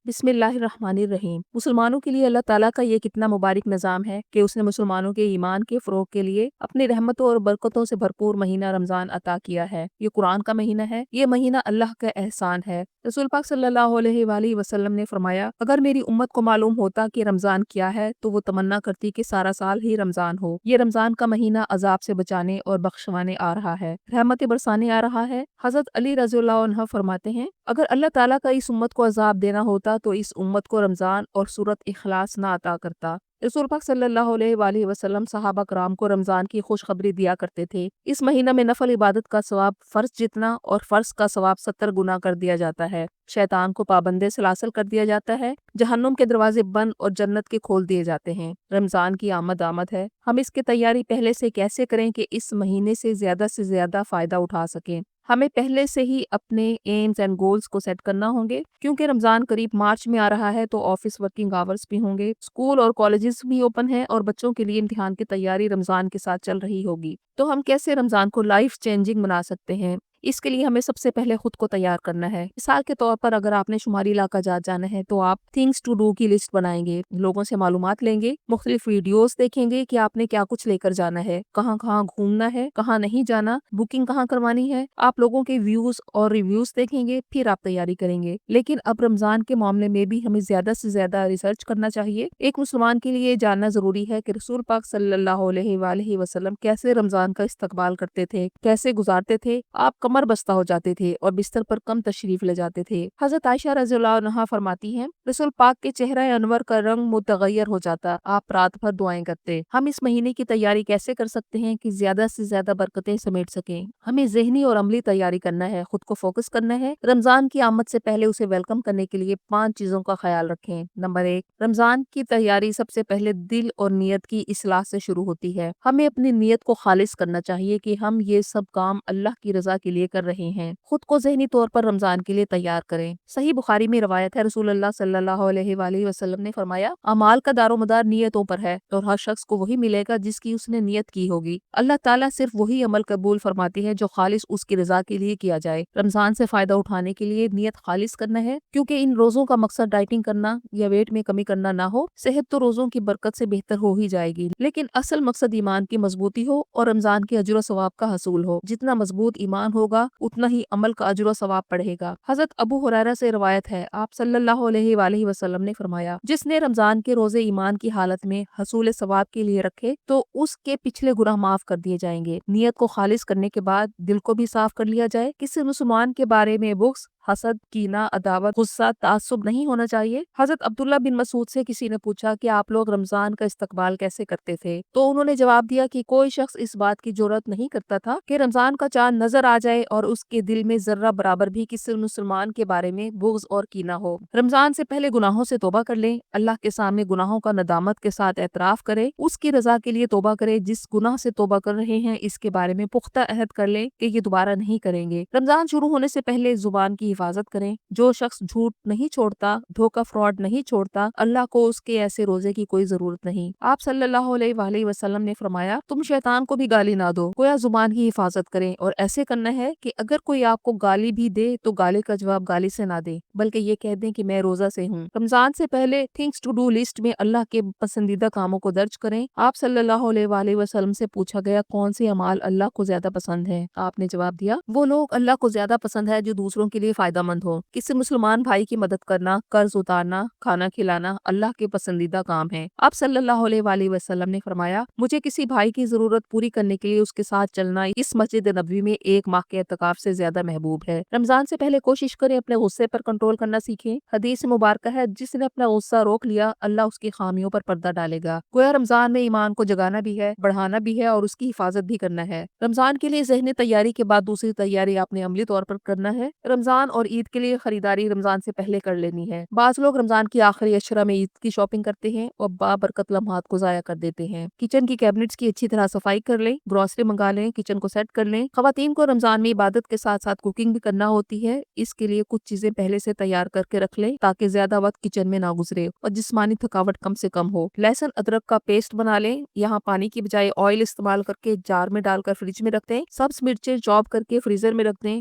بسم اللہ الرحمن الرحیم۔ مسلمانوں کے لیے اللہ تعالیٰ کا یہ کتنا مبارک نظام ہے کہ اس نے مسلمانوں کے ایمان کے فروغ کے لیے اپنی رحمتوں اور برکتوں سے بھرپور مہینہ رمضان عطا کیا ہے۔ یہ قرآن کا مہینہ ہے، یہ مہینہ اللہ کا احسان ہے۔ رسول پاک صلی اللہ علیہ وآلہ وسلم نے فرمایا، اگر میری امت کو معلوم ہوتا کہ رمضان کیا ہے تو وہ تمنا کرتی کہ سارا سال ہی رمضان ہو۔ یہ رمضان کا مہینہ عذاب سے بچانے اور بخشوانے آ رہا ہے، رحمت برسانے آ رہا ہے۔ حضرت علی رضی اللہ عنہ فرماتے ہیں، اگر اللہ تعالیٰ کا اس امت کو عذاب دینا ہوتا تو اس امت کو رمضان اور سورت اخلاص نہ عطا کرتا۔ رسول پاک صلی اللہ علیہ وآلہ وسلم صحابہ کرام کو رمضان کی خوشخبری دیا کرتے تھے۔ اس مہینہ میں نفل عبادت کا ثواب فرض جتنا اور فرض کا ثواب 70 گنا کر دیا جاتا ہے۔ شیطان کو پابندے سلاسل کر دیا جاتا ہے، جہنم کے دروازے بند اور جنت کے کھول دیے جاتے ہیں۔ رمضان کی آمد ہے، ہم اس کی تیاری پہلے سے کیسے کریں کہ اس مہینے سے زیادہ فائدہ اٹھا سکیں۔ ہمیں پہلے سے ہی اپنے ایمز اینڈ گولز کو سیٹ کرنا ہوں گے، کیونکہ رمضان قریب مارچ میں آ رہا ہے تو آفس ورکنگ آورز بھی ہوں گے، اسکول اور کالجز بھی اوپن ہیں اور بچوں کے لیے امتحان کی تیاری رمضان کے ساتھ چل رہی ہوگی۔ تو ہم کیسے رمضان کو لائف چینجنگ بنا سکتے ہیں؟ اس کے لیے ہمیں سب سے پہلے خود کو تیار کرنا ہے۔ مثال کے طور پر اگر آپ نے شمالی علاقہ جانا ہے تو آپ تھنگس ٹو ڈو کی لسٹ بنائیں گے، لوگوں سے معلومات لیں گے، مختلف ویڈیوز دیکھیں گے کہ آپ نے کیا کچھ لے کر جانا ہے، کہاں کہاں گھومنا ہے، کہاں نہیں جانا، بکنگ کہاں کروانی ہے۔ آپ لوگوں کے ویوز اور ریویوز دیکھیں گے، پھر آپ تیاری کریں گے۔ لیکن اب رمضان کے معاملے میں بھی ہمیں زیادہ سے زیادہ ریسرچ کرنا چاہیے۔ ایک مسلمان کے لیے جاننا ضروری ہے کہ رسول پاک صلی اللہ علیہ وآلہ وسلم کیسے رمضان کا استقبال کرتے تھے، کیسے گزارتے تھے۔ آپ کمر بستہ ہو جاتے تھے اور بستر پر کم تشریف لے جاتے تھے۔ حضرت عائشہ رضی اللہ عنہا فرماتی ہیں، رسول پاک کے چہرہ انور کا رنگ متغیر ہو جاتا، آپ رات بھر دعائیں کرتے۔ ہم اس مہینے کی تیاری کیسے کر سکتے ہیں کہ زیادہ سے زیادہ برکتیں سمیٹ سکیں؟ ہمیں ذہنی اور عملی تیاری کرنا ہے، خود کو فوکس کرنا ہے۔ رمضان کی آمد سے پہلے اسے ویلکم کرنے کے لیے 5 چیزوں کا خیال رکھیں۔ نمبر 1، رمضان کی تیاری سب سے پہلے دل اور نیت کی اصلاح سے شروع ہوتی ہے۔ ہمیں اپنی نیت کو خالص کرنا چاہیے کہ ہم یہ سب کام اللہ کی رضا کے لیے کر رہے ہیں۔ خود کو ذہنی طور پر رمضان کے لیے تیار کریں۔ صحیح بخاری میں روایت ہے، رسول اللہ صلی اللہ علیہ وآلہ وسلم نے فرمایا، اعمال کا دار و مدار نیتوں پر ہے اور ہر شخص کو وہی ملے گا جس کی اس نے نیت کی ہوگی۔ اللہ تعالیٰ صرف وہی عمل قبول فرماتی ہے جو خالص اس کی رضا کے لیے کیا جائے۔ رمضان سے فائدہ اٹھانے کے لیے نیت خالص کرنا ہے، کیونکہ ان روزوں کا مقصد ڈائٹنگ کرنا یا ویٹ میں کمی کرنا نہ ہو۔ صحت تو روزوں کی برکت سے بہتر ہو ہی جائے گی، لیکن اصل مقصد ایمان کی مضبوطی ہو اور رمضان کے اجر و ثواب کا حصول ہو۔ جتنا مضبوط ایمان ہوگا اتنا ہی عمل کا اجر و ثواب بڑھے گا۔ حضرت ابو ہریرہ سے روایت ہے، آپ صلی اللہ علیہ وآلہ وسلم نے فرمایا، جس نے رمضان کے روزے ایمان کی حالت میں حصول ثواب کے لیے رکھے تو اس کے پچھلے گناہ معاف کر دیے جائیں گے۔ نیت کو خالص کرنے کے بعد دل کو بھی صاف کر لیا جائے۔ کسی مسلمان کے بارے میں بغض، حسد، کینہ، عداوت، غصہ، تعصب نہیں ہونا چاہیے۔ حضرت عبداللہ بن مسعود سے کسی نے پوچھا کہ آپ لوگ رمضان کا استقبال کیسے کرتے تھے؟ تو انہوں نے جواب دیا کہ کوئی شخص اس بات کی جرات نہیں کرتا تھا کہ رمضان کا چاند نظر آ جائے اور اس کے دل میں ذرہ برابر بھی کسی مسلمان کے بارے میں بغض اور کینہ ہو۔ رمضان سے پہلے گناہوں سے توبہ کر لیں، اللہ کے سامنے گناہوں کا ندامت کے ساتھ اعتراف کرے، اس کی رضا کے لیے توبہ کرے۔ جس گناہ سے توبہ کر رہے ہیں اس کے بارے میں پختہ عہد کر لیں کہ یہ دوبارہ نہیں کریں گے۔ رمضان شروع ہونے سے پہلے زبان کی حفاظت کریں۔ جو شخص جھوٹ نہیں چھوڑتا، دھوکہ فراڈ نہیں چھوڑتا، اللہ کو اس کے ایسے روزے کی کوئی ضرورت نہیں۔ آپ صلی اللہ علیہ وآلہ وسلم نے فرمایا، تم شیطان کو بھی گالی نہ دو، گویا زبان کی حفاظت کریں، اور ایسے کرنا ہے کہ اگر کوئی آپ کو گالی بھی دے تو گالی کا جواب گالی سے نہ دے، بلکہ یہ کہہ دیں کہ میں روزہ سے ہوں۔ رمضان سے پہلے تھنگس ٹو ڈو لسٹ میں اللہ کے پسندیدہ کاموں کو درج کریں۔ آپ صلی اللہ علیہ وآلہ وسلم سے پوچھا گیا، کون سے اعمال اللہ کو زیادہ پسند ہیں؟ آپ نے جواب دیا، وہ لوگ اللہ کو زیادہ پسند ہے جو دوسروں کے لیے فائدہ مند ہو۔ کسی مسلمان بھائی کی مدد کرنا، قرض اتارنا، کھانا کھلانا اللہ کے پسندیدہ کام ہے۔ آپ صلی اللہ علیہ وآلہ وسلم نے فرمایا، مجھے کسی بھائی کی ضرورت پوری کرنے کے لیے اس کے ساتھ چلنا اس مسجد نبوی میں 1 ماہ کے اعتکاف سے زیادہ محبوب ہے۔ رمضان سے پہلے کوشش کریں اپنے غصے پر کنٹرول کرنا سیکھیں۔ حدیث مبارکہ ہے، جس نے اپنا غصہ روک لیا اللہ اس کی خامیوں پر پردہ ڈالے گا۔ گویا رمضان میں ایمان کو جگانا بھی ہے، بڑھانا بھی ہے اور اس کی حفاظت بھی کرنا ہے۔ رمضان کے لیے ذہنی تیاری کے بعد دوسری تیاری آپ نے عملی طور پر کرنا ہے۔ رمضان اور عید کے لیے خریداری رمضان سے پہلے کر لینی ہے۔ بعض لوگ رمضان کی آخری عشرہ میں عید کی شاپنگ کرتے ہیں اور بابرکت لمحات کو ضائع کر دیتے ہیں۔ کچن کی کیبنٹس کی اچھی طرح صفائی کر لیں، گروسری منگا لیں، کچن کو سیٹ کر لیں۔ خواتین کو رمضان میں عبادت کے ساتھ ساتھ کوکنگ بھی کرنا ہوتی ہے، اس کے لیے کچھ چیزیں پہلے سے تیار کر کے رکھ لیں تاکہ زیادہ وقت کچن میں نہ گزرے اور جسمانی تھکاوٹ کم سے کم ہو۔ لہسن ادرک کا پیسٹ بنا لیں، یہاں پانی کی بجائے آئل استعمال کر کے جار میں ڈال کر فریج میں رکھ دیں۔ سبز مرچیں چاپ کر کے فریزر میں رکھ دیں،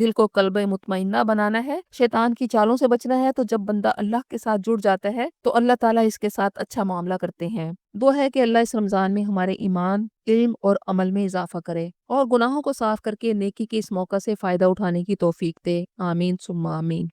دل کو قلب مطمئنہ بنانا ہے، شیطان کی چالوں سے بچنا ہے۔ تو جب بندہ اللہ کے ساتھ جڑ جاتا ہے تو اللہ تعالیٰ اس کے ساتھ اچھا معاملہ کرتے ہیں۔ دعا ہے کہ اللہ اس رمضان میں ہمارے ایمان، علم اور عمل میں اضافہ کرے اور گناہوں کو صاف کر کے نیکی کے اس موقع سے فائدہ اٹھانے کی توفیق دے۔ آمین ثم آمین۔